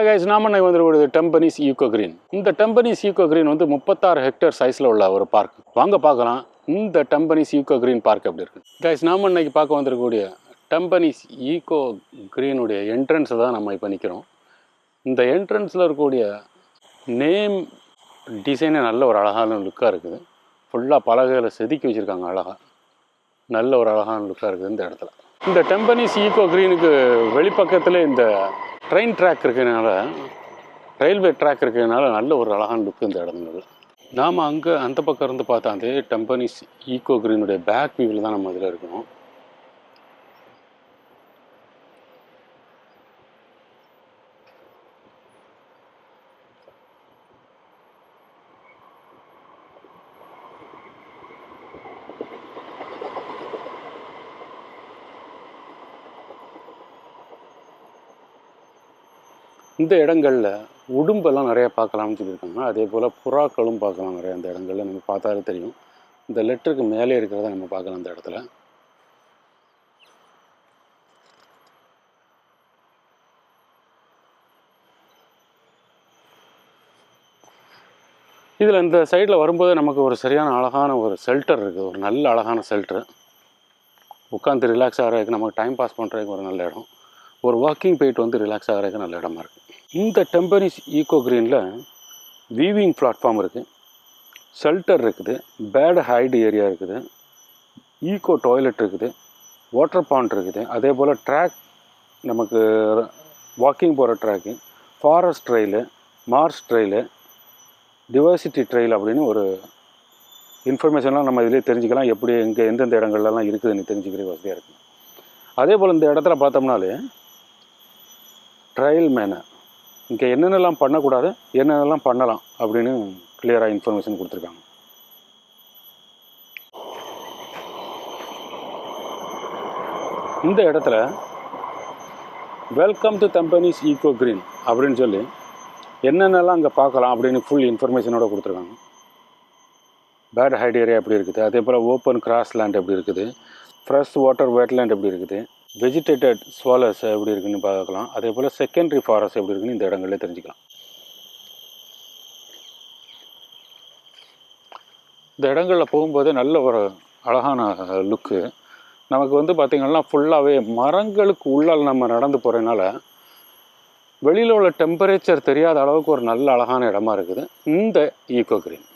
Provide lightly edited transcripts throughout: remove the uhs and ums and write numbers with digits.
Hi guys, நாம இன்னைக்கு வந்துருக்கூடிய Tampines eco green. இந்த டெம்பனிஸ் ஈகோ கிரீன் வந்து 36 ஹெக்டேர் சைஸில் உள்ள ஒரு பார்க். வாங்க பார்க்கலாம் இந்த டெம்பனிஸ் ஈகோ கிரீன் பார்க் எப்படி இருக்கு. கைஸ், நாம இன்னைக்கு பார்க்க வந்திருக்கக்கூடிய டெம்பனிஸ் ஈகோ கிரீனுடைய என்ட்ரன்ஸில் தான் நம்ம இப்போ நிற்கிறோம். இந்த என்ட்ரன்ஸில் இருக்கக்கூடிய நேம் டிசைனே நல்ல ஒரு அழகான லுக்காக இருக்குது. ஃபுல்லாக பலகையில் செதுக்கி வச்சுருக்காங்க. அழகாக நல்ல ஒரு அழகான லுக்காக இருக்குது இந்த இடத்துல. இந்த டெம்பனிஸ் ஈகோ கிரீனுக்கு வெளிப்பக்கத்தில் இந்த ட்ரெயின் ட்ராக் இருக்கிறதுனால, ரயில்வே ட்ராக் இருக்கிறதுனால நல்ல ஒரு அழகான லுக்கு இந்த இடங்கள். நாம் அங்கே அந்த பக்கம் இருந்து பார்த்தா அதே டெம்பனிஸ் ஈகோ கிரீனுடைய பேக் வியூவில் தான் நம்ம இதில் இருக்கணும். இந்த இடங்களில் உடும்பெல்லாம் நிறையா பார்க்கலாம்னு சொல்லியிருக்காங்க. அதே போல் புறாக்களும் பார்க்கலாம் நிறையா இந்த இடங்களில். நம்ம பார்த்தாலே தெரியும். இந்த லெட்டருக்கு மேலே இருக்கிறத நம்ம பார்க்கலாம் இந்த இடத்துல. இதில் இந்த சைடில் வரும்போது நமக்கு ஒரு சரியான அழகான ஒரு ஷெல்டர் இருக்குது. ஒரு நல்ல அழகான ஷெல்டர். உட்காந்து ரிலாக்ஸ் ஆகிறதுக்கு, நமக்கு டைம் பாஸ் பண்ணுறதுக்கு ஒரு நல்ல இடம். ஒரு வாக்கிங் போயிட்டு வந்து ரிலாக்ஸ் ஆகிறதுக்கு நல்ல இடமா இருக்குது. இந்த டெம்பனிஸ் ஈகோ கிரீனில் வீவிங் பிளாட்ஃபார்ம் இருக்குது, ஷெல்டர் இருக்குது, பேர்டு ஹைடு ஏரியா இருக்குது, ஈகோ டாய்லெட் இருக்குது, வாட்டர் பாண்ட் இருக்குது. அதே போல் ட்ராக், நமக்கு வாக்கிங் போகிற track, forest trail, marsh trail, diversity trail அப்படின்னு ஒரு இன்ஃபர்மேஷன்லாம் நம்ம இதிலே தெரிஞ்சுக்கலாம். எப்படி எங்கே எந்தெந்த இடங்கள்லாம் இருக்குதுன்னு தெரிஞ்சுக்கிறது வசதியாக இருக்குது. அதே போல் இந்த இடத்துல பார்த்தோம்னாலே ட்ரையல் மேனர், இங்கே என்னென்னலாம் பண்ணக்கூடாது, என்னென்னலாம் பண்ணலாம் அப்படின்னு கிளியராக இன்ஃபர்மேஷன் கொடுத்துருக்காங்க. இந்த இடத்துல welcome to Tampines eco green அப்படின்னு சொல்லி என்னென்னலாம் அங்கே பார்க்கலாம் அப்படின்னு ஃபுல் இன்ஃபர்மேஷனோட கொடுத்துருக்காங்க. பேர்ட் ஹைட் ஏரியா எப்படி இருக்குது, அதே போல் ஓப்பன் கிராஸ் லேண்ட் எப்படி இருக்குது, ஃப்ரெஷ் வாட்டர் வேட்லேண்ட் எப்படி இருக்குது, வெஜிடேட்டட் ஸ்வாலர்ஸ் எப்படி இருக்குன்னு பார்க்கலாம். அதே போல் செகண்டரி ஃபாரஸ்ட் எப்படி இருக்குன்னு இந்த இடங்களே தெரிஞ்சுக்கலாம். இந்த இடங்களில் போகும்போது நல்ல ஒரு அழகான லுக்கு. நமக்கு வந்து பார்த்திங்கன்னா ஃபுல்லாகவே மரங்களுக்கு உள்ளால் நம்ம நடந்து போகிறதுனால வெளியில் உள்ள டெம்பரேச்சர் தெரியாத அளவுக்கு ஒரு நல்ல அழகான இடமா இருக்குது இந்த ஈகோ கிரீன்.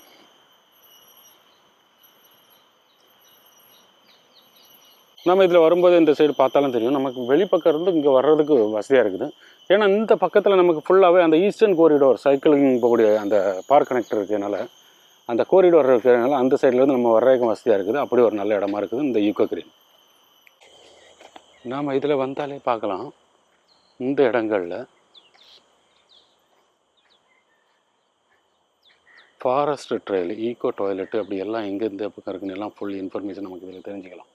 நம்ம இதில் வரும்போது இந்த சைடு பார்த்தாலும் தெரியும், நமக்கு வெளிப்பக்கம் இருந்து இங்கே வர்றதுக்கு வசதியாக இருக்குது. ஏன்னா இந்த பக்கத்தில் நமக்கு ஃபுல்லாகவே அந்த ஈஸ்டர்ன் கோரிடோர் சைக்கிளிங் போகக்கூடிய அந்த பார்க் கனெக்டர் இருக்கிறதுனால, அந்த கோரிடோர் இருக்கிறதுனால அந்த சைட்லேருந்து நம்ம வர்றதுக்கும் வசதியாக இருக்குது. அப்படி ஒரு நல்ல இடமா இருக்குது இந்த ஈகோ கிரீன். நாம் இதில் வந்தாலே பார்க்கலாம், இந்த இடங்களில் ஃபாரஸ்ட் ட்ரெயில், ஈகோ டாய்லெட்டு அப்படி எல்லாம் எங்கே இந்த பக்கம் இருக்குன்னு எல்லாம் ஃபுல் இன்ஃபர்மேஷன் நமக்கு இதில் தெரிஞ்சுக்கலாம்.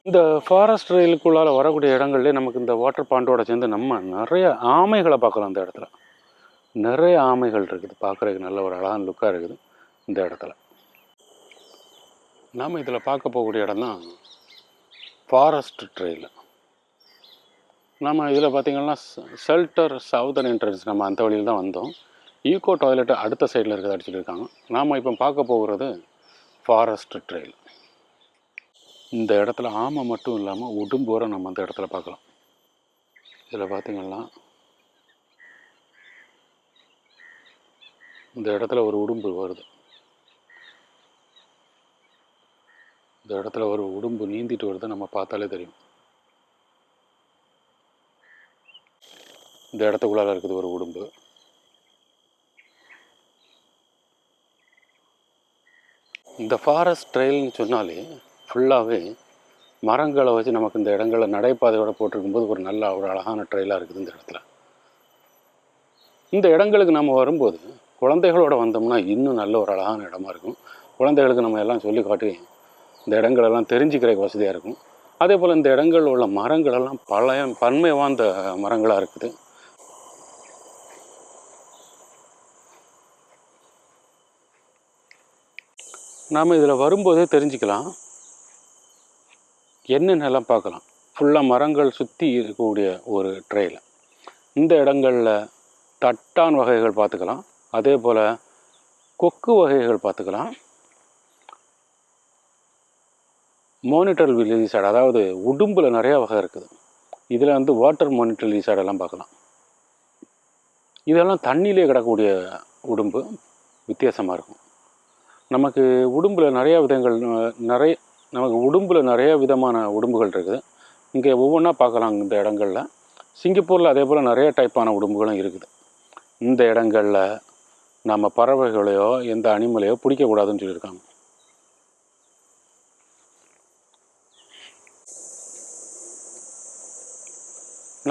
இந்த ஃபாரஸ்ட் ரயிலுக்குள்ளால் வரக்கூடிய இடங்கள்லேயே நமக்கு இந்த வாட்டர் பாண்டோட சேர்ந்து நம்ம நிறைய ஆமைகளை பார்க்கலாம். இந்த இடத்துல நிறைய ஆமைகள் இருக்குது. பார்க்குறதுக்கு நல்ல ஒரு அழகான லுக்காக இருக்குது இந்த இடத்துல. நாம் இதில் பார்க்க போகக்கூடிய இடம் தான் ஃபாரஸ்ட் ட்ரெயில். நம்ம இதில் பார்த்திங்கன்னா ஷெல்டர் சவுதர்ன் என்ட்ரன்ஸ், நம்ம அந்த வழியில் தான் வந்தோம். ஈகோ டாய்லெட்டு அடுத்த சைடில் இருக்கிறத அடிச்சுட்டு இருக்காங்க. நாம் இப்போ பார்க்க போகிறது ஃபாரஸ்ட் ட்ரெயில். இந்த இடத்துல ஆமை மட்டும் இல்லாமல் உடும்போரை நம்ம அந்த இடத்துல பார்க்கலாம். இதில் பார்த்திங்கன்னா இந்த இடத்துல ஒரு உடும்பு வருது. இந்த இடத்துல ஒரு உடும்பு நீந்திட்டு வருது, நம்ம பார்த்தாலே தெரியும். இந்த இடத்துக்குள்ளால இருக்குது ஒரு உடும்பு. இந்த ஃபாரஸ்ட் ட்ரெயில்னு சொன்னாலே ஃபுல்லாகவே மரங்களை வச்சு நமக்கு இந்த இடங்களில் நடைபாதையோடு போட்டிருக்கும்போது ஒரு நல்ல ஒரு அழகான ட்ரெயிலாக இருக்குது இந்த இடத்துல. இந்த இடங்களுக்கு நம்ம வரும்போது குழந்தைகளோடு வந்தோம்னா இன்னும் நல்ல ஒரு அழகான இடமா இருக்கும். குழந்தைகளுக்கு நம்ம எல்லாம் சொல்லி காட்டி இந்த இடங்களெல்லாம் தெரிஞ்சுக்கிறதுக்கு வசதியாக இருக்கும். அதே போல் இந்த இடங்களில் உள்ள மரங்களெல்லாம் பன்மை வாய்ந்த மரங்களாக இருக்குது. நாம் இதில் வரும்போதே தெரிஞ்சுக்கலாம் என்னென்னலாம் பார்க்கலாம். ஃபுல்லாக மரங்கள் சுற்றி இருக்கக்கூடிய ஒரு ட்ரெயில். இந்த இடங்களில் தட்டான் வகைகள் பார்த்துக்கலாம். அதே போல் கொக்கு வகைகள் பார்த்துக்கலாம். மானிட்டர் லிசார்ட், அதாவது உடும்பில் நிறையா வகை இருக்குது. இதில் வந்து வாட்டர் மானிட்டர் லிசார்டெல்லாம் பார்க்கலாம். இதெல்லாம் தண்ணியிலே கிடக்கக்கூடிய உடும்பு, வித்தியாசமாக இருக்கும். நமக்கு உடும்பில் நிறையா விதமான உடும்புகள் இருக்குது. இங்கே ஒவ்வொன்றா பார்க்கலாம். இந்த இடங்களில் சிங்கப்பூரில் அதே போல் நிறைய டைப்பான உடும்புகளும் இருக்குது. இந்த இடங்களில் நம்ம பறவைகளையோ எந்த அனிமலையோ பிடிக்கக்கூடாதுன்னு சொல்லியிருக்காங்க.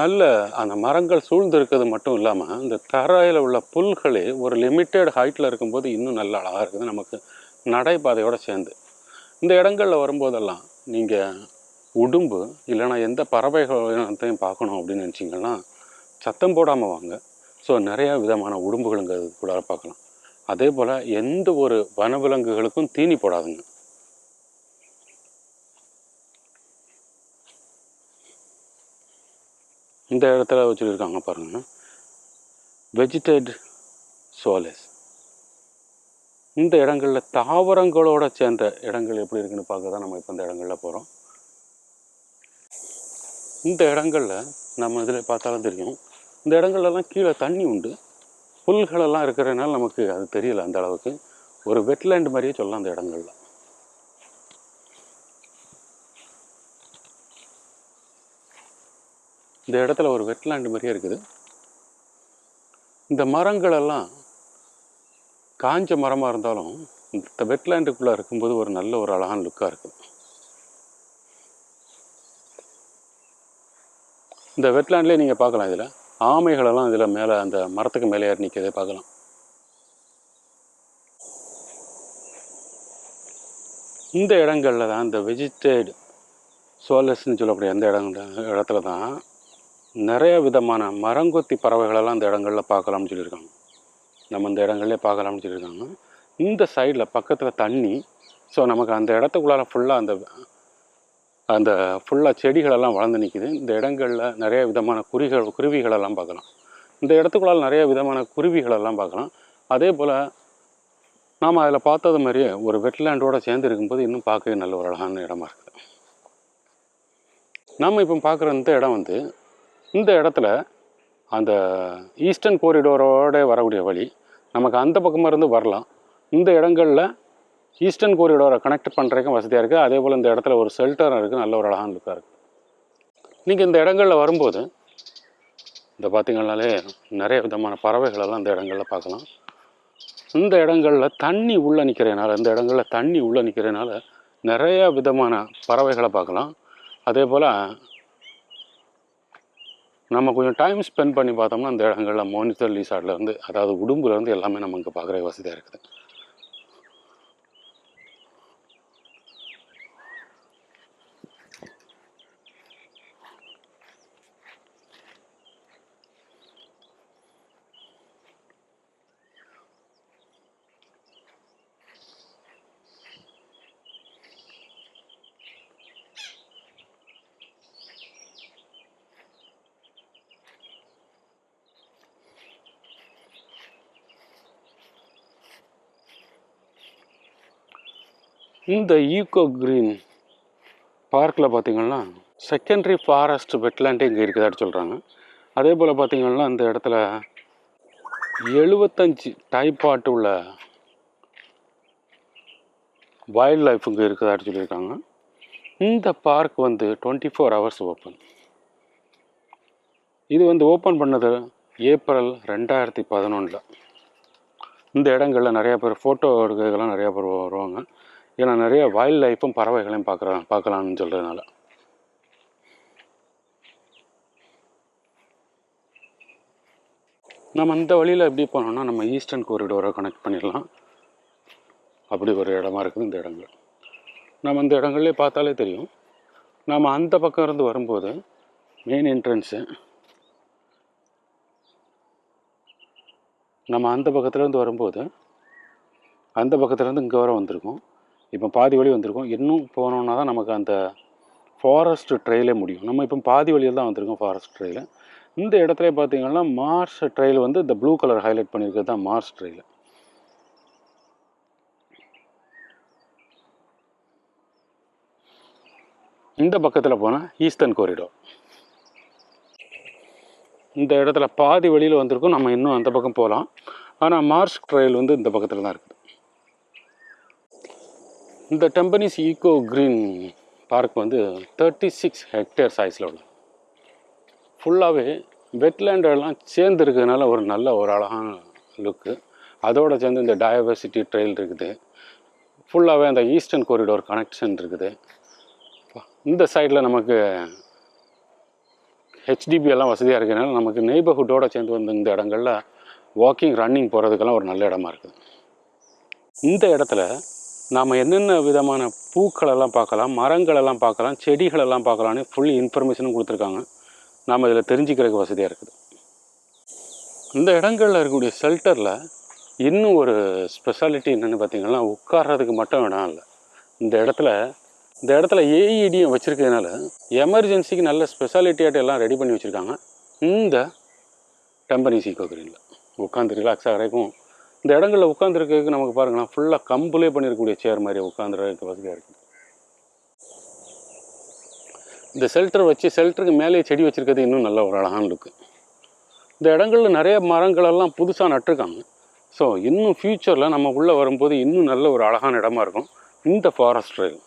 நல்ல அந்த மரங்கள் சூழ்ந்து இருக்கிறது மட்டும் இல்லாமல் இந்த தரையில் உள்ள புல்களே ஒரு லிமிட்டட் ஹைட்டில் இருக்கும்போது இன்னும் நல்ல அழகாக இருக்குது. நமக்கு நடைபாதையோடு சேர்ந்து இந்த இடங்களில் வரும்போதெல்லாம் நீங்கள் உடும்பு இல்லைனா எந்த பறவைகளையும் பார்க்கணும் அப்படின்னு நினச்சிங்கன்னா சத்தம் போடாமல் வாங்க. ஸோ நிறையா விதமான உடும்புகளுங்கிறது கூட பார்க்கலாம். அதே போல் எந்த ஒரு வனவிலங்குகளுக்கும் தீனி போடாதுங்க. இந்த இடத்துல வச்சுருக்காங்க பாருங்கள், வெஜிடேட் சோலஸ். இந்த இடங்களில் தாவரங்களோட சேர்ந்த இடங்கள் எப்படி இருக்குன்னு பார்க்க தான் நம்ம இப்போ இந்த இடங்களில் போகிறோம். இந்த இடங்களில் நம்ம இதில் பார்த்தாலும் தெரியும், இந்த இடங்கள்லாம் கீழே தண்ணி உண்டு, புல்களெல்லாம் இருக்கிறதுனால நமக்கு அது தெரியல அந்த அளவுக்கு. ஒரு வெட்லேண்ட் மாதிரியே சொல்லலாம் அந்த இடங்களில். இந்த இடத்துல ஒரு வெட்லேண்ட் மாதிரியே இருக்குது. இந்த மரங்களெல்லாம் காஞ்ச மரமாக இருந்தாலும் இந்த வெட்லேண்டுக்குள்ளே இருக்கும்போது ஒரு நல்ல ஒரு அழகான லுக்காக இருக்குது. இந்த வெட்லேண்ட்லேயே நீங்கள் பார்க்கலாம், இதில் ஆமைகளெல்லாம் இதில் மேலே அந்த மரத்துக்கு மேலே ஏறி நிற்கிறதே பார்க்கலாம். இந்த இடங்களில் தான் இந்த வெஜிடேட் சோலஸ்ன்னு சொல்லக்கூடிய அந்த இடத்துல தான் நிறைய விதமான மரங்கொத்தி பறவைகளெல்லாம் இந்த இடங்களில் பார்க்கலாம்னு சொல்லியிருக்காங்க. நம்ம இந்த இடங்கள்லேயே பார்க்கலாம்னு சொல்லியிருக்காங்க. இந்த சைடில் பக்கத்தில் தண்ணி. ஸோ நமக்கு அந்த இடத்துக்குள்ளார ஃபுல்லாக அந்த ஃபுல்லாக செடிகளெல்லாம் வளர்ந்து நிற்கிது. இந்த இடங்களில் நிறைய விதமான குருவிகளெல்லாம் பார்க்கலாம். இந்த இடத்துக்குள்ளால் நிறைய விதமான குருவிகளெல்லாம் பார்க்கலாம். அதே போல் நாம் அதில் பார்த்தது மாதிரியே ஒரு வெட்லேண்டோடு சேர்ந்து இருக்கும்போது இன்னும் பார்க்கவே நல்ல ஒரு அழகான இடமா இருக்குது. நாம் இப்போ பார்க்குற இந்த இடம் வந்து, இந்த இடத்துல அந்த ஈஸ்டர்ன் கோரிடோரோட வரக்கூடிய வழி நமக்கு அந்த பக்கமாக இருந்து வரலாம். இந்த இடங்களில் ஈஸ்டர்ன் கோரிடோரை கனெக்ட் பண்ணுறதுக்கும் வசதியாக இருக்குது. அதே போல் இந்த இடத்துல ஒரு ஷெல்டரும் இருக்குது, நல்ல ஒரு அழகான லுக்காக இருக்குது. நீங்கள் இந்த இடங்களில் வரும்போது இந்த பார்த்திங்கனாலே நிறைய விதமான பறவைகளெல்லாம் இந்த இடங்களில் பார்க்கலாம். இந்த இடங்களில் தண்ணி உள்ளே நிற்கிறதுனால நிறைய விதமான பறவைகளை பார்க்கலாம். அதே போல் நம்ம கொஞ்சம் டைம் ஸ்பெண்ட் பண்ணி பார்த்தோம்னா அந்த இடங்களில் மானிட்டர் லிசார்ட்லேருந்து, அதாவது உடும்புலேருந்து எல்லாமே நம்ம இங்கே பார்க்குற வசதியாக இருக்குது. இந்த ஈகோ கிரீன் பார்க்கில் பார்த்திங்கன்னா செகண்டரி ஃபாரஸ்ட் வெட்லேண்டே இங்கே இருக்குதான்னு சொல்கிறாங்க. அதே போல் பார்த்திங்கன்னா இந்த இடத்துல 75 டைப்பாட்டு உள்ள வைல்ட் லைஃப் இங்கே இருக்குதான்னு சொல்லியிருக்காங்க. இந்த பார்க் வந்து 24 hours ஓப்பன். இது வந்து ஓப்பன் பண்ணது ஏப்ரல் 2011. இந்த இடங்களில் நிறையா பேர் ஃபோட்டோ எடுக்கிறதுக்கெல்லாம் நிறையா பேர் வருவாங்க. ஏன்னா நிறைய வைல்ட் லைஃப்பும் பறவைகளையும் பார்க்கலான்னு சொல்கிறதுனால. நம்ம இந்த வழியில் எப்படி போனோம்னா நம்ம ஈஸ்டர்ன் கோரிடோரை கனெக்ட் பண்ணிடலாம். அப்படி ஒரு இடமா இருக்குது இந்த இடங்கள். நம்ம இந்த இடங்கள்லேயே பார்த்தாலே தெரியும். நம்ம அந்த பக்கம் இருந்து வரும்போது மெயின் என்ட்ரன்ஸு, நம்ம அந்த பக்கத்துலேருந்து வரும்போது அந்த பக்கத்துலேருந்து இங்கே வர வந்திருக்கோம். இப்போ பாதி வழி வந்திருக்கோம். இன்னும் போனோன்னா தான் நமக்கு அந்த ஃபாரஸ்ட் ட்ரெயிலே முடியும். நம்ம இப்போ பாதி வழியில் தான் வந்திருக்கோம் ஃபாரஸ்ட் ட்ரெயிலு. இந்த இடத்துல பார்த்தீங்கன்னா மார்ஸ் ட்ரெயில் வந்து இந்த ப்ளூ கலர் ஹைலைட் பண்ணியிருக்கிறது தான் மார்ஸ் ட்ரெயில். இந்த பக்கத்தில் போனால் ஈஸ்டர்ன் காரிடார். இந்த இடத்துல பாதி வழியில் வந்திருக்கும், நம்ம இன்னும் அந்த பக்கம் போகலாம். ஆனால் மார்ஸ் ட்ரெயில் வந்து இந்த பக்கத்தில் தான் இருக்குது. இந்த டெம்பனிஸ் ஈகோ கிரீன் பார்க் வந்து 36 ஹெக்டேர் சைஸில் உள்ள ஃபுல்லாகவே வெட்லேண்டெல்லாம் சேர்ந்து இருக்கிறதுனால ஒரு நல்ல ஒரு அழகான லுக்கு. அதோடு சேர்ந்து இந்த டயவர்சிட்டி ட்ரெயில் இருக்குது. ஃபுல்லாகவே அந்த ஈஸ்டர்ன் காரிடார் கனெக்ஷன் இருக்குது. இந்த சைடில் நமக்கு ஹெச்டிபி எல்லாம் வசதியாக இருக்கிறதுனால நமக்கு நெய்பர்ஹுட்டோடு சேர்ந்து வந்து இந்த இடங்களில் வாக்கிங் ரன்னிங் போகிறதுக்கெல்லாம் ஒரு நல்ல இடமா இருக்குது. இந்த இடத்துல நாம் என்னென்ன விதமான பூக்களெல்லாம் பார்க்கலாம், மரங்களெல்லாம் பார்க்கலாம், செடிகளெல்லாம் பார்க்கலான்னு ஃபுல் இன்ஃபர்மேஷனும் கொடுத்துருக்காங்க. நாம் இதில் தெரிஞ்சுக்கிறதுக்கு வசதியாக இருக்குது. இந்த இடங்களில் இருக்கக்கூடிய ஷெல்டரில் இன்னும் ஒரு ஸ்பெஷாலிட்டி என்னென்னு பார்த்தீங்கன்னா, உட்கார்றதுக்கு மட்டும் இடம் இல்லை. இந்த இடத்துல ஏஇடியும் வச்சுருக்கிறதுனால எமர்ஜென்சிக்கு நல்ல ஸ்பெஷாலிட்டியாட்டு எல்லாம் ரெடி பண்ணி வச்சுருக்காங்க. இந்த டெம்பனிஸ் ஈகோ கிரீனில் உட்காந்து ரிலாக்ஸ் ஆகிறதுக்கும், இந்த இடங்களில் உட்காந்துருக்கிறதுக்கு நமக்கு பாருங்களேன், ஃபுல்லாக கம்புலே பண்ணியிருக்கக்கூடிய சேர் மாதிரி உட்காந்துறதுக்கு வசதியாக இருக்குது. இந்த ஷெல்டர் வச்சு ஷெல்டருக்கு மேலே செடி வச்சுருக்கிறது இன்னும் நல்ல ஒரு அழகான லுக்கு. இந்த இடங்களில் நிறைய மரங்களெல்லாம் புதுசாக நட்டுருக்காங்க. ஸோ இன்னும் ஃப்யூச்சரில் நம்ம உள்ளே வரும்போது இன்னும் நல்ல ஒரு அழகான இடமா இருக்கும் இந்த ஃபாரஸ்ட் ட்ரெயில்.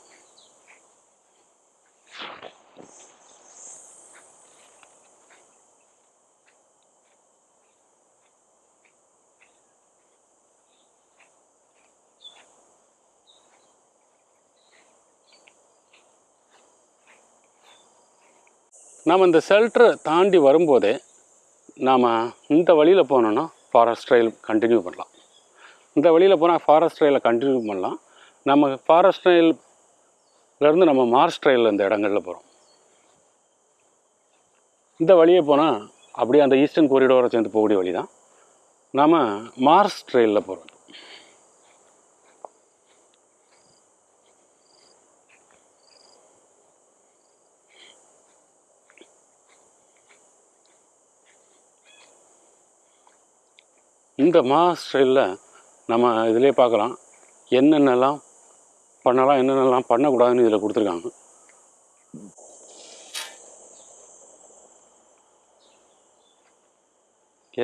நாம் இந்த ஷெல்டரை தாண்டி வரும்போதே நாம் இந்த வழியில் போனோன்னா ஃபாரஸ்ட் ட்ரெயில் கண்டினியூ பண்ணலாம். இந்த வழியில் போனால் ஃபாரஸ்ட் ட்ரெயிலை கண்டினியூ பண்ணலாம். நம்ம ஃபாரஸ்ட் ட்ரெயிலேருந்து நம்ம மார்ஸ் ட்ரெயில் இந்த இடங்களில் போகிறோம். இந்த வழியே போனால் அப்படியே அந்த ஈஸ்டர்ன் காரிடாரை சேர்ந்து போகக்கூடிய வழி தான். நாம் மார்ஸ் ட்ரெயிலில் போகிறோம். இந்த மார்ஸ் ட்ரெயிலில் நம்ம இதிலே பார்க்கலாம் என்னென்னலாம் பண்ணலாம், என்னென்னலாம் பண்ணக்கூடாதுன்னு இதில் கொடுத்துருக்காங்க.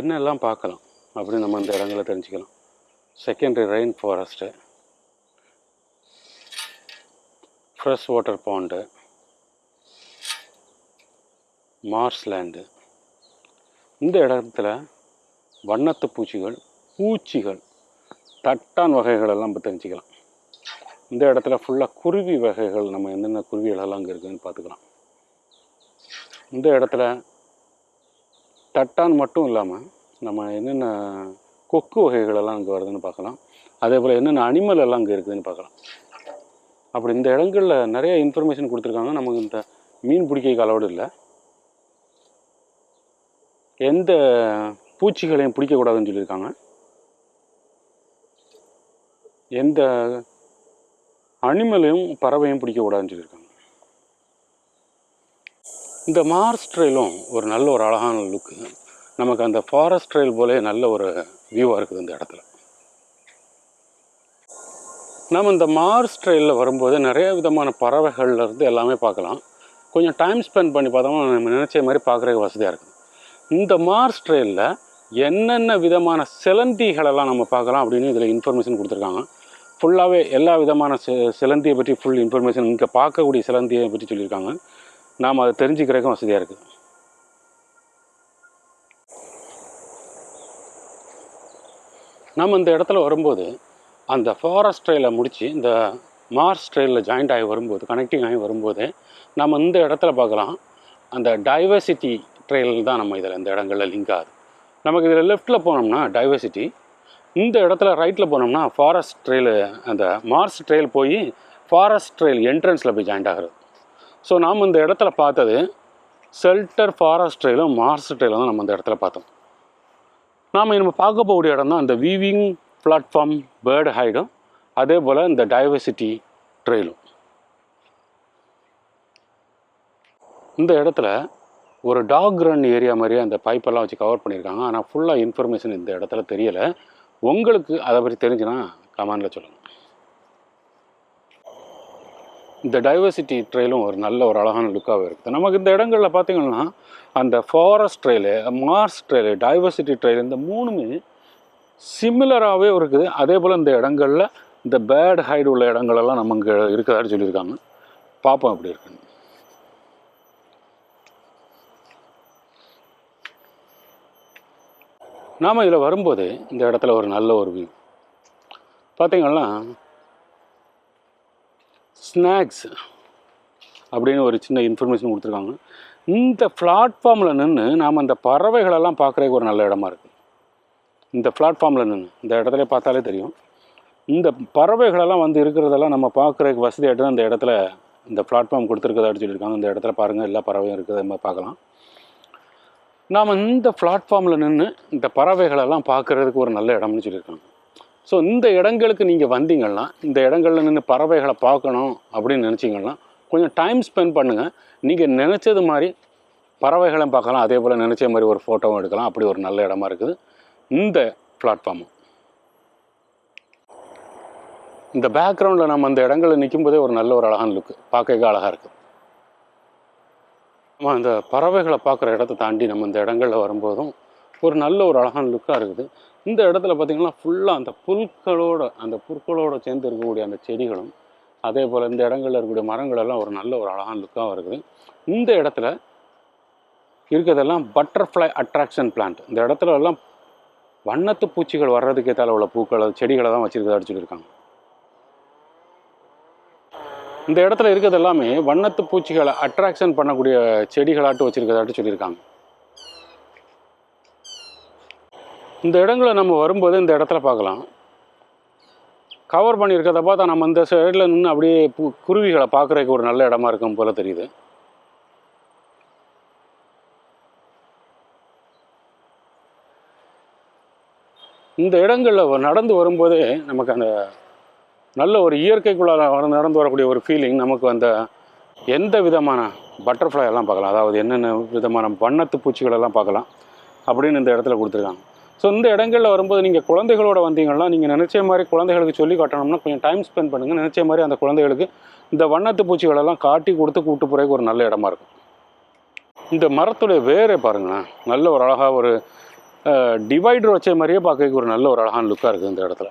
என்னெல்லாம் பார்க்கலாம் அப்படின்னு நம்ம இந்த இடங்களை தெரிஞ்சுக்கலாம். Secondary rain forest, fresh water pond, marsh land. இந்த இடத்துல வண்ணத்து பூச்சிகள், தட்டான் வகைகளெல்லாம் நம்ம தெரிஞ்சுக்கலாம். இந்த இடத்துல ஃபுல்லாக குருவி வகைகள், நம்ம என்னென்ன குருவிகளெல்லாம் அங்கே இருக்குதுன்னு பார்த்துக்கலாம். இந்த இடத்துல தட்டான் மட்டும் இல்லாமல் நம்ம என்னென்ன கொக்கு வகைகளெல்லாம் அங்கே வருதுன்னு பார்க்கலாம். அதே போல் என்னென்ன அனிமல் எல்லாம் அங்கே இருக்குதுன்னு பார்க்கலாம். அப்படி இந்த இடங்களில் நிறைய இன்ஃபர்மேஷன் கொடுத்துருக்காங்க. நமக்கு இந்த மீன் பிடிக்க அளவோடு இல்லை, எந்த பூச்சிகளையும் பிடிக்கக்கூடாதுன்னு சொல்லியிருக்காங்க, எந்த அனிமலையும் பறவையும் பிடிக்கக்கூடாதுன்னு சொல்லியிருக்காங்க. இந்த மார்ஸ் ட்ரெயிலும் ஒரு நல்ல ஒரு அழகான லுக்கு. நமக்கு அந்த ஃபாரஸ்ட் ட்ரெயில் போலே நல்ல ஒரு வியூவாக இருக்குது இந்த இடத்துல. நம்ம இந்த மார்ஸ் ட்ரெயிலில் வரும்போது நிறைய விதமான பறவைகள்லேருந்து எல்லாமே பார்க்கலாம். கொஞ்சம் டைம் ஸ்பெண்ட் பண்ணி பார்த்தோம்னா நம்ம நினச்ச மாதிரி பார்க்குறதுக்கு வசதியாக இருக்குது. இந்த மார்ஸ் ட்ரெயிலில் என்னென்ன விதமான சிலந்திகளெல்லாம் நம்ம பார்க்கலாம் அப்படின்னு இதில் இன்ஃபர்மேஷன் கொடுத்துருக்காங்க. ஃபுல்லாகவே எல்லா விதமான சிலந்தியை பற்றி ஃபுல் இன்ஃபர்மேஷன், இங்கே பார்க்கக்கூடிய சிலந்தியை பற்றி சொல்லியிருக்காங்க. நாம் அதை தெரிஞ்சுக்கிறதுக்கும் வசதியாக இருக்குது. நம்ம இந்த இடத்துல வரும்போது அந்த ஃபாரஸ்ட் ட்ரெயிலை முடித்து இந்த மார்ஸ் ட்ரெயிலில் ஜாயிண்ட் ஆகி வரும்போது, கனெக்டிங் ஆகி வரும்போது நம்ம இந்த இடத்துல பார்க்கலாம் அந்த டைவர்சிட்டி ட்ரெயில் தான் நம்ம இதில் இந்த இடங்களில் லிங்க் ஆகுது. நமக்கு இதில் லெஃப்ட்டில் போனோம்னா டைவர்சிட்டி, இந்த இடத்துல ரைட்டில் போனோம்னா ஃபாரஸ்ட் ட்ரெயிலு, அந்த மார்ஸ் ட்ரெயில் போய் ஃபாரஸ்ட் ட்ரெயில் என்ட்ரன்ஸில் போய் ஜாயிண்ட் ஆகிறது. ஸோ நாம் இந்த இடத்துல பார்த்தது ஷெல்டர், ஃபாரஸ்ட் ட்ரெயிலும் மார்ஸ் ட்ரெயிலும் தான் நம்ம இந்த இடத்துல பார்த்தோம். நாம் நம்ம பார்க்க போகக்கூடிய இடம் தான் இந்த வீவிங் பிளாட்ஃபார்ம் பேர்டு ஹைடும், அதே போல் இந்த டைவர்சிட்டி ட்ரெயிலும். இந்த இடத்துல ஒரு டாக் ரன் ஏரியா மாதிரியே அந்த பைப்பெல்லாம் வச்சு கவர் பண்ணியிருக்காங்க. ஆனால் ஃபுல்லாக இன்ஃபர்மேஷன் இந்த இடத்துல தெரியலை. உங்களுக்கு அதை பற்றி தெரிஞ்சுன்னா கமெண்டில் சொல்லுங்கள். இந்த டைவர்சிட்டி ட்ரெயிலும் ஒரு நல்ல ஒரு அழகான லுக்காகவே இருக்குது. நமக்கு இந்த இடங்களில் பார்த்திங்கன்னா அந்த forest trail, marsh ட்ரெயிலு, diversity trail இந்த மூணுமே சிமிலராகவே இருக்குது. அதே போல் இந்த இடங்களில் இந்த பேட் ஹைடு உள்ள இடங்களெல்லாம் நம்ம இங்கே இருக்கிறதான்னு சொல்லியிருக்காங்க. பார்ப்போம் எப்படி இருக்குன்னு. நாம் இதில் வரும்போது இந்த இடத்துல ஒரு நல்ல ஒரு வியூ பார்த்திங்கன்னா ஸ்நாக்ஸ் அப்படின்னு ஒரு சின்ன இன்ஃபர்மேஷன் கொடுத்துருக்காங்க. இந்த பிளாட்ஃபார்மில் நின்று நாம் அந்த பறவைகளெல்லாம் பார்க்குறதுக்கு ஒரு நல்ல இடமா இருக்குது. இந்த பிளாட்ஃபார்மில் நின்று இந்த இடத்துல பார்த்தாலே தெரியும். இந்த பறவைகளெல்லாம் வந்து இருக்கிறதெல்லாம் நம்ம பார்க்குறதுக்கு வசதியாகிட்டு தான் இந்த இடத்துல இந்த பிளாட்ஃபார்ம் கொடுத்துருக்கதாட்டு சொல்லியிருக்காங்க. இந்த இடத்துல பாருங்கள், எல்லா பறவையும் இருக்குது, நம்ம பார்க்கலாம். நாம் இந்த பிளாட்ஃபார்மில் நின்று இந்த பறவைகளெல்லாம் பார்க்குறதுக்கு ஒரு நல்ல இடம்னு சொல்லியிருக்காங்க. ஸோ இந்த இடங்களுக்கு நீங்கள் வந்தீங்கன்னா, இந்த இடங்களில் நின்று பறவைகளை பார்க்கணும் அப்படின்னு நினச்சிங்கன்னா கொஞ்சம் டைம் ஸ்பெண்ட் பண்ணுங்கள். நீங்கள் நினச்சது மாதிரி பறவைகளை பார்க்கலாம், அதே போல் நினச்ச மாதிரி ஒரு ஃபோட்டோவும் எடுக்கலாம். அப்படி ஒரு நல்ல இடமா இருக்குது இந்த பிளாட்ஃபார்மும். இந்த பேக்ரவுண்டில் நம்ம அந்த இடங்களில் நிற்கும்போதே ஒரு நல்ல ஒரு அழகான லுக்கு, பார்க்க அழகாக இருக்குது. நம்ம அந்த பறவைகளை பார்க்குற இடத்த தாண்டி நம்ம இந்த இடங்களில் வரும்போதும் ஒரு நல்ல ஒரு அழகான லுக்காக இருக்குது. இந்த இடத்துல பார்த்திங்கன்னா ஃபுல்லாக அந்த புற்களோடு சேர்ந்து இருக்கக்கூடிய அந்த செடிகளும், அதே போல் இந்த இடங்களில் இருக்கக்கூடிய மரங்களெல்லாம் ஒரு நல்ல ஒரு அழகான லுக்காக இருக்குது. இந்த இடத்துல இருக்கிறதெல்லாம் பட்டர்ஃப்ளை அட்ராக்ஷன் பிளான்ட். இந்த இடத்துல எல்லாம் வண்ணத்து பூச்சிகள் வர்றதுக்கு ஏற்றால உள்ள பூக்களை, செடிகளை தான் வச்சுருக்கதாட்டு சொல்லியிருக்காங்க. இந்த இடத்துல இருக்கிறது எல்லாமே வண்ணத்து பூச்சிகளை அட்ராக்ஷன் பண்ணக்கூடிய செடிகளாட்டு வச்சுருக்கதாட்டு சொல்லியிருக்காங்க. இந்த இடங்களை நம்ம வரும்போது இந்த இடத்துல பார்க்கலாம், கவர் பண்ணியிருக்கிறத பார்த்தா நம்ம இந்த சைடில் நின்று அப்படியே குருவிகளை பார்க்குறதுக்கு ஒரு நல்ல இடமா இருக்கும் போல் தெரியுது. இந்த இடங்களில் நடந்து வரும்போதே நமக்கு அந்த நல்ல ஒரு இயற்கைக்குள்ளார நடந்து வரக்கூடிய ஒரு ஃபீலிங், நமக்கு அந்த எந்த விதமான பட்டர்ஃப்ளை எல்லாம் பார்க்கலாம், அதாவது என்னென்ன விதமான வண்ணத்து பூச்சிகளெல்லாம் பார்க்கலாம் அப்படின்னு இந்த இடத்துல கொடுத்துருக்காங்க. ஸோ இந்த இடங்களில் வரும்போது நீங்கள் குழந்தைகளோட வந்தீங்கன்னா, நீங்கள் நினச்ச மாதிரி குழந்தைகளுக்கு சொல்லி காட்டணும்னா கொஞ்சம் டைம் ஸ்பெண்ட் பண்ணுங்கள். நினச்ச மாதிரி அந்த குழந்தைகளுக்கு இந்த வண்ணத்து பூச்சிகளெல்லாம் காட்டி கொடுத்து கூப்பிட்டு போகிறதுக்கு ஒரு நல்ல இடமா இருக்கும். இந்த மரத்துடைய வேரே பாருங்களேன், நல்ல ஒரு அழகாக ஒரு டிவைடர் வச்ச மாதிரியே பார்க்கறதுக்கு ஒரு நல்ல ஒரு அழகான லுக்காக இருக்குது இந்த இடத்துல.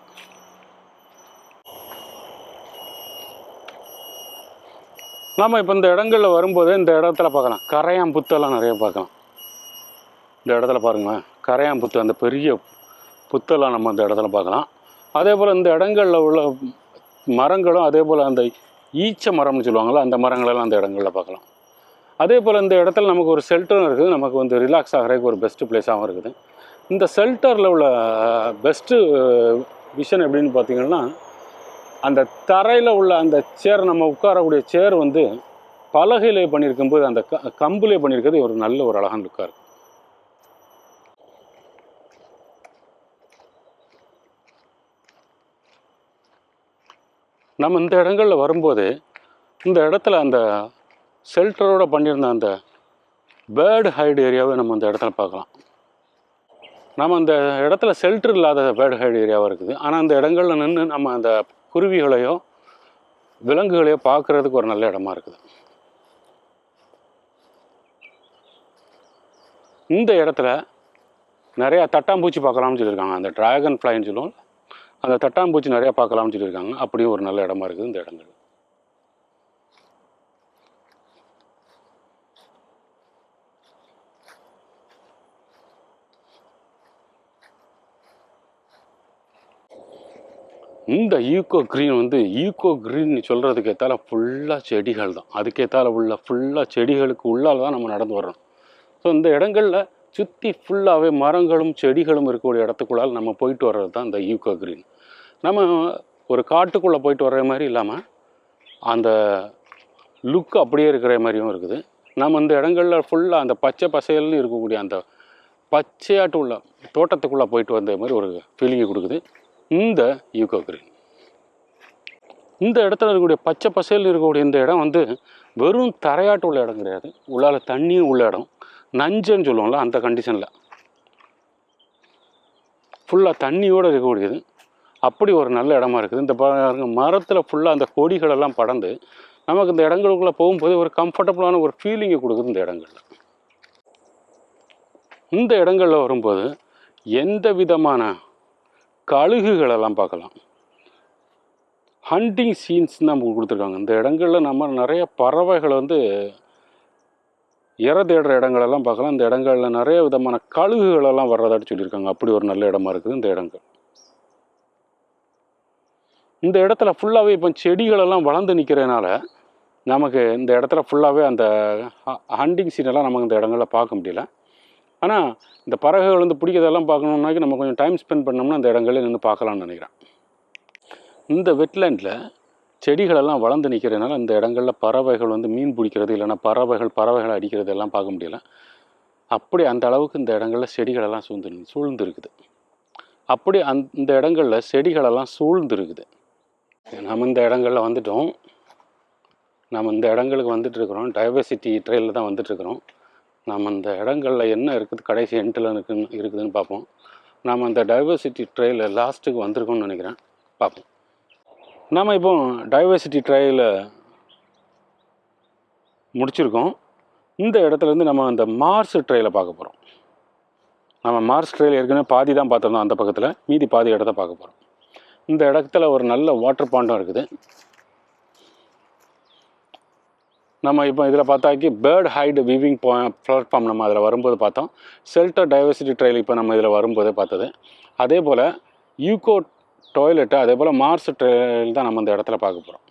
நாம் இப்போ இந்த இடங்களில் வரும்போது இந்த இடத்துல பார்க்கலாம், கரையான் புத்தெல்லாம் நிறைய பார்க்கலாம். இந்த இடத்துல பாருங்களேன், கரையான் புத்து, அந்த பெரிய புத்தெல்லாம் நம்ம இந்த இடத்துல பார்க்கலாம். அதே போல் இந்த இடங்களில் உள்ள மரங்களும், அதே போல் அந்த ஈச்ச மரம்னு சொல்லுவாங்கள்ல, அந்த மரங்களெல்லாம் அந்த இடங்களில் பார்க்கலாம். அதே போல் இந்த இடத்துல நமக்கு ஒரு ஷெல்டரும் இருக்குது, நமக்கு வந்து ரிலாக்ஸ் ஆகிறதுக்கு ஒரு பெஸ்ட்டு பிளேஸாகவும் இருக்குது. இந்த ஷெல்டரில் உள்ள பெஸ்ட்டு விஷன் எப்படின்னு பார்த்திங்கன்னா, அந்த தரையில் உள்ள அந்த சேர், நம்ம உட்காரக்கூடிய சேர் வந்து பலகையிலே பண்ணியிருக்கும்போது அந்த கம்புலே பண்ணியிருக்கிறது ஒரு நல்ல ஒரு அழகான லுக்காக இருக்குது. நம்ம இந்த இடங்களில் வரும்போது இந்த இடத்துல அந்த ஷெல்டரோடு பண்ணியிருந்த அந்த பேர்டு ஹைடு ஏரியாவை நம்ம இந்த இடத்துல பார்க்கலாம். நம்ம அந்த இடத்துல ஷெல்டர் இல்லாத பேர்டு ஹைடு ஏரியாவாக இருக்குது. ஆனால் அந்த இடங்களில் நின்று நம்ம அந்த குருவிகளையோ விலங்குகளையோ பார்க்குறதுக்கு ஒரு நல்ல இடமா இருக்குது. இந்த இடத்துல நிறையா தட்டாம்பூச்சி பார்க்கலாம்னு சொல்லியிருக்காங்க. அந்த ட்ராகன் ஃப்ளைன்னு சொல்லுவோம், அந்த தட்டாம்பூச்சி நிறையா பார்க்கலாம்னு சொல்லியிருக்காங்க. அப்படியும் ஒரு நல்ல இடமா இருக்குது இந்த இடங்கள். இந்த ஈக்கோ க்ரீன் வந்து ஈக்கோ க்ரீன் சொல்கிறதுக்கு ஏற்றால ஃபுல்லாக செடிகள் தான். அதுக்கேற்றால உள்ள ஃபுல்லாக செடிகளுக்கு உள்ளால் தான் நம்ம நடந்து வர்றோம். ஸோ இந்த இடங்களில் சுற்றி ஃபுல்லாகவே மரங்களும் செடிகளும் இருக்கக்கூடிய இடத்துக்குள்ளால் நம்ம போயிட்டு வர்றது தான் இந்த ஈக்கோ க்ரீன். நம்ம ஒரு காட்டுக்குள்ளே போயிட்டு வர்ற மாதிரி இல்லாமல் அந்த லுக் அப்படியே இருக்கிற மாதிரியும் இருக்குது. நம்ம இந்த இடங்களில் ஃபுல்லாக அந்த பச்சை பசையல்னு இருக்கக்கூடிய அந்த பச்சையாட்டு உள்ள தோட்டத்துக்குள்ளே போயிட்டு வந்த மாதிரி ஒரு ஃபீலிங்கை கொடுக்குது இந்த ஈக்கோ க்ரீன். இந்த இடத்துல இருக்கக்கூடிய பச்சை பசையில் இருக்கக்கூடிய இந்த இடம் வந்து வெறும் தரையாட்டு உள்ள இடம் கிடையாது, உள்ளால் தண்ணியும் உள்ள இடம். நஞ்சன்னு சொல்லுவோம்ல அந்த கண்டிஷனில் ஃபுல்லாக தண்ணியோடு இருக்கக்கூடியது. அப்படி ஒரு நல்ல இடமா இருக்குது. இந்த மரத்தில் ஃபுல்லாக அந்த கொடிகளெல்லாம் படர்ந்து நமக்கு இந்த இடங்களுக்குள்ளே போகும்போது ஒரு கம்ஃபர்டபுளான ஒரு ஃபீலிங்கை கொடுக்குது இந்த இடங்கள்ல. இந்த இடங்களில் வரும்போது எந்த விதமான கழுகுகளெல்லாம் பார்க்கலாம். ஹண்டிங் சீன்ஸ் நமக்கு கொடுத்துருக்காங்க. இந்த இடங்களில் நம்ம நிறைய பறவைகளை வந்து இற தேடுற இடங்களெல்லாம் பார்க்கலாம். இந்த இடங்களில் நிறைய விதமான கழுகுகளெல்லாம் வர்றதாட்டு சொல்லியிருக்காங்க. அப்படி ஒரு நல்ல இடமா இருக்குது இந்த இடங்கள். இந்த இடத்துல ஃபுல்லாகவே இப்போ செடிகளெல்லாம் வளர்ந்து நிற்கிறதுனால நமக்கு இந்த இடத்துல ஃபுல்லாகவே அந்த ஹண்டிங் சீனெல்லாம் நமக்கு இந்த இடங்களில் பார்க்க முடியல. ஆனால் இந்த பறவைகள் வந்து பிடிக்கிறதெல்லாம் பார்க்கணுன்னாக்கி நம்ம கொஞ்சம் டைம் ஸ்பெண்ட் பண்ணோம்னா அந்த இடங்களில் நின்று பார்க்கலான்னு நினைக்கிறேன். இந்த வெட்லேண்டில் செடிகளெல்லாம் வளர்ந்து நிற்கிறதுனால இந்த இடங்களில் பறவைகள் வந்து மீன் பிடிக்கிறது இல்லைன்னா பறவைகளை அடிக்கிறது எல்லாம் பார்க்க முடியல. அப்படி அந்த அளவுக்கு இந்த இடங்களில் செடிகளெல்லாம் சூழ்ந்து இருக்குது. அப்படி இந்த இடங்களில் செடிகளெல்லாம் சூழ்ந்து இருக்குது. நம்ம இந்த இடங்களில் வந்துட்டோம். நம்ம இந்த இடங்களுக்கு வந்துட்டுருக்குறோம். டைவர்சிட்டி ட்ரெயிலில் தான் வந்துட்டுருக்குறோம். நம்ம இந்த இடங்களில் என்ன இருக்குது கடைசி எண்டில் இருக்குதுன்னு பார்ப்போம். நம்ம இந்த டைவர்சிட்டி ட்ரெயில் லாஸ்ட்டுக்கு வந்திருக்கோம்னு நினைக்கிறேன். பார்ப்போம். நாம் இப்போ டைவர்சிட்டி ட்ரெயிலை முடிச்சிருக்கோம். இந்த இடத்துலேருந்து நம்ம அந்த மார்ஸ் ட்ரெயிலை பார்க்க போகிறோம். நம்ம மார்ஸ் ட்ரெயில் ஏற்கனவே பாதி தான் பார்த்துருந்தோம். அந்த பக்கத்தில் மீதி பாதி இடத்த பார்க்க போகிறோம். இந்த இடத்துல ஒரு நல்ல வாட்டர் பாண்டும் இருக்குது. நம்ம இப்போ இதில் பார்த்தாக்கி பேர்ட் ஹைட் வீவிங் பிளாட்ஃபார்ம் நம்ம அதில் வரும்போது பார்த்தோம். ஷெல்டர் டைவர்சிட்டி ட்ரெயில் இப்போ நம்ம இதில் வரும்போதே பார்த்தது. அதே போல் யூகோ டாய்லெட்டு அதே போல் மார்ஸ் ட்ரெயில் தான் நம்ம இந்த இடத்துல பார்க்க போகிறோம்.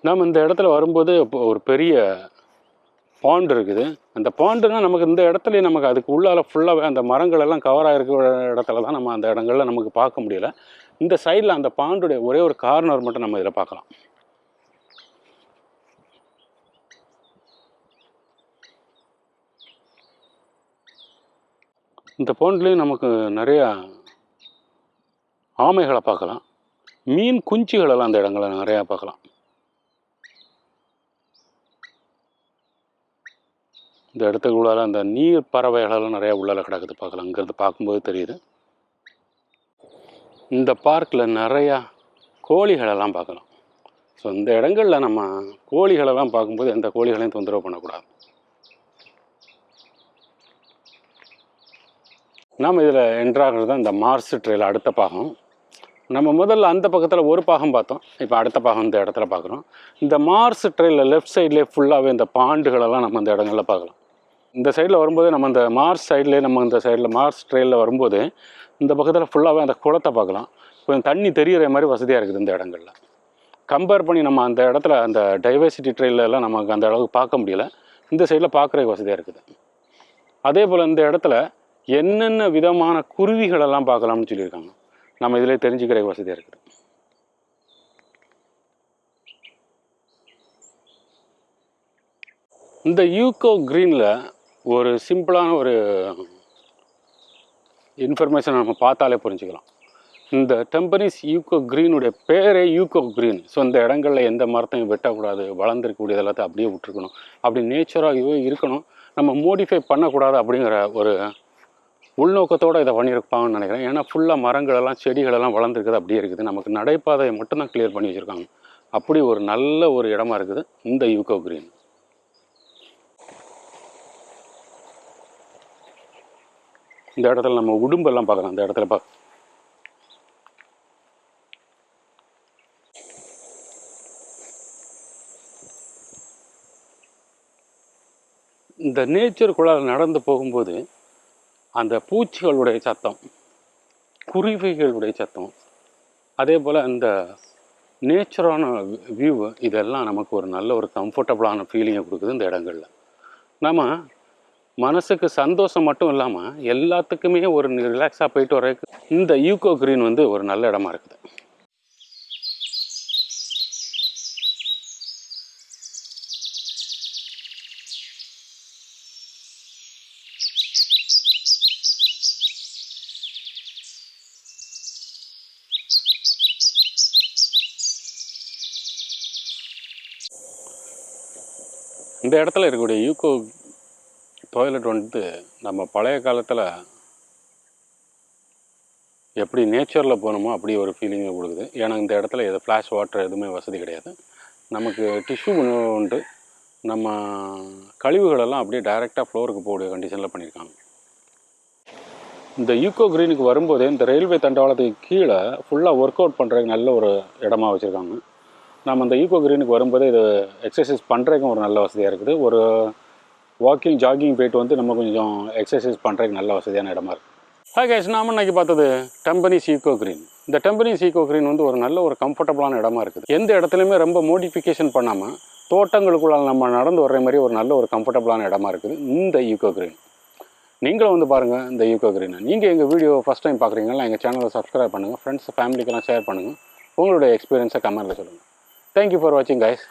நம்ம இந்த இடத்துல வரும்போது ஒரு பெரிய பாண்ட் இருக்குது. அந்த பாண்டுனா நமக்கு இந்த இடத்துல நமக்கு அதுக்கு உள்ளால ஃபுல்லாகவே அந்த மரங்கள் எல்லாம் கவர் ஆகிருக்கிற இடத்துல தான் நம்ம அந்த இடங்களில் நமக்கு பார்க்க முடியல. இந்த சைடில் அந்த பாண்டுடைய ஒரே ஒரு கார்னர் மட்டும் நம்ம இதில் பார்க்கலாம். இந்த பாண்ட்லேயும் நமக்கு நிறையா ஆமைகளை பார்க்கலாம். மீன் குஞ்சுகளெல்லாம் அந்த இடங்களில் நிறையா பார்க்கலாம். இந்த இடத்துக்கு உள்ளால அந்த நீர் பறவைகளெல்லாம் நிறையா உள்ளால கிடக்குது பார்க்கலாம். அங்கேருந்து பார்க்கும்போது தெரியுது. இந்த பார்க்கில் நிறையா கோழிகளெல்லாம் பார்க்கலாம். ஸோ இந்த இடங்களில் நம்ம கோழிகளெல்லாம் பார்க்கும்போது எந்த கோழிகளையும் தொந்தரவு பண்ணக்கூடாது. நாம் இதில் என்ட்ராகிறது தான் இந்த மார்ஸ் ட்ரெயில் அடுத்த பாகம். நம்ம முதல்ல அந்த பக்கத்தில் ஒரு பாகம் பார்த்தோம். இப்போ அடுத்த பாகம் இந்த இடத்துல பார்க்குறோம். இந்த மார்ஸ் ட்ரெயிலில் லெஃப்ட் சைட்லேயே ஃபுல்லாகவே இந்த பாண்டுகளெல்லாம் நம்ம இந்த இடங்களில் பார்க்கலாம். இந்த சைடில் வரும்போது நம்ம இந்த மார்ஸ் சைட்லேயே நம்ம இந்த சைடில் மார்ஸ் ட்ரெயிலில் வரும்போது இந்த பக்கத்தில் ஃபுல்லாகவே அந்த குளத்தை பார்க்கலாம். கொஞ்சம் தண்ணி தெரிகிற மாதிரி வசதியாக இருக்குது இந்த இடங்களில். கம்பேர் பண்ணி நம்ம அந்த இடத்துல அந்த டைவர்சிட்டி ட்ரெயிலெல்லாம் நமக்கு அந்த அளவுக்கு பார்க்க முடியல. இந்த சைடில் பார்க்குறதுக்கு வசதியாக இருக்குது. அதே போல் இந்த இடத்துல என்னென்ன விதமான குருவிகளெல்லாம் பார்க்கலாம்னு சொல்லியிருக்காங்க. நம்ம இதிலே தெரிஞ்சுக்கிறதுக்கு வசதியாக இருக்குது. இந்த யூகோ க்ரீனில் ஒரு சிம்பிளான ஒரு இன்ஃபர்மேஷன் நம்ம பார்த்தாலே புரிஞ்சுக்கலாம். இந்த டெம்பனிஸ் யூகோ க்ரீனுடைய பேரே யூகோ க்ரீன். ஸோ இந்த இடங்களில் எந்த மரத்தையும் வெட்டக்கூடாது, வளர்ந்துருக்கக்கூடியது எல்லாத்தையும் அப்படியே விட்டுருக்கணும், அப்படி நேச்சராகவே இருக்கணும், நம்ம மோடிஃபை பண்ணக்கூடாது அப்படிங்கிற ஒரு உள்நோக்கத்தோடு இதை பண்ணியிருப்பாங்கன்னு நினைக்கிறேன். ஏன்னா ஃபுல்லாக மரங்களெல்லாம் செடிகளெல்லாம் வளர்ந்துருக்குது அப்படியே இருக்குது. நமக்கு நடைபாதையை மட்டும்தான் கிளியர் பண்ணி வச்சுருக்காங்க. அப்படி ஒரு நல்ல ஒரு இடமா இருக்குது இந்த யூகோ க்ரீன். இந்த இடத்துல நம்ம உடும்பெல்லாம் பார்க்கலாம். இந்த இடத்துல இந்த நேச்சருக்குள்ளால் நடந்து போகும்போது அந்த பூச்சிகளுடைய சத்தம், குருவிகளுடைய சத்தம், அதே போல் அந்த நேச்சரான வியூ, இதெல்லாம் நமக்கு ஒரு நல்ல ஒரு கம்ஃபர்டபுளான ஃபீலிங்கை கொடுக்குது இந்த இடங்களில். நம்ம மனசுக்கு சந்தோஷம் மட்டும் இல்லாமல் எல்லாத்துக்குமே ஒரு ரிலாக்ஸாக போயிட்டு வர்றதுக்கு இந்த யூகோ க்ரீன் வந்து ஒரு நல்ல இடமா இருக்குது. இந்த இடத்துல இருக்கக்கூடிய யூகோ டாய்லெட் வந்து நம்ம பழைய காலத்தில் எப்படி நேச்சரில் போகணுமோ அப்படி ஒரு ஃபீலிங்கை கொடுக்குது. ஏன்னா இந்த இடத்துல எது ஃப்ளாஷ் வாட்டர் எதுவுமே வசதி கிடையாது. நமக்கு டிஷ்யூ உண்டு, நம்ம கழிவுகளெல்லாம் அப்படியே டைரெக்டாக ஃப்ளோருக்கு போகக்கூடிய கண்டிஷனில் பண்ணியிருக்காங்க. இந்த யூகோ க்ரீனுக்கு வரும்போதே இந்த ரயில்வே தண்டவாளத்துக்கு கீழே ஃபுல்லாக ஒர்க் அவுட் பண்ணுறதுக்கு நல்ல ஒரு இடமா வச்சுருக்காங்க. நம்ம இந்த யூகோ க்ரீனுக்கு வரும்போதே இது எக்ஸசைஸ் பண்ணுறதுக்கும் ஒரு நல்ல வசதியாக இருக்குது. ஒரு வாக்கிங் ஜாகிங் போயிட்டு வந்து நம்ம கொஞ்சம் எக்ஸசைஸ் பண்ணுறதுக்கு நல்ல வசதியான இடமா இருக்குது. ஹாய் கைஸ், நாம இன்னைக்கு பார்த்தது டெம்பனிஸ் ஈகோ க்ரீன். இந்த டெம்பனிஸ் ஈகோ க்ரீன் வந்து ஒரு நல்ல ஒரு கம்ஃபர்டபுளான இடமா இருக்குது. எந்த இடத்துலையுமே ரொம்ப மோடிஃபிகேஷன் பண்ணாமல் தோட்டங்களுக்குள்ள நம்ம நடந்து வர்ற மாதிரி ஒரு நல்ல ஒரு கம்ஃபர்டபுளான இடமா இருக்குது இந்த ஈகோ க்ரீன். நீங்களும் வந்து பாருங்கள் இந்த ஈகோ க்ரீனை. நீங்கள் எங்கள் வீடியோ ஃபஸ்ட் டைம் பார்க்குறீங்களா, எங்கள் சேனலை சப்ஸ்கிரைப் பண்ணுங்கள், ஃப்ரெண்ட்ஸ் ஃபேமிலிக்கெல்லாம் ஷேர் பண்ணுங்கள், உங்களுடைய எக்ஸ்பீரியன்ஸை கமெண்ட்டில் சொல்லுங்கள். தேங்க்யூ ஃபார் வாட்சிங் கைஸ்.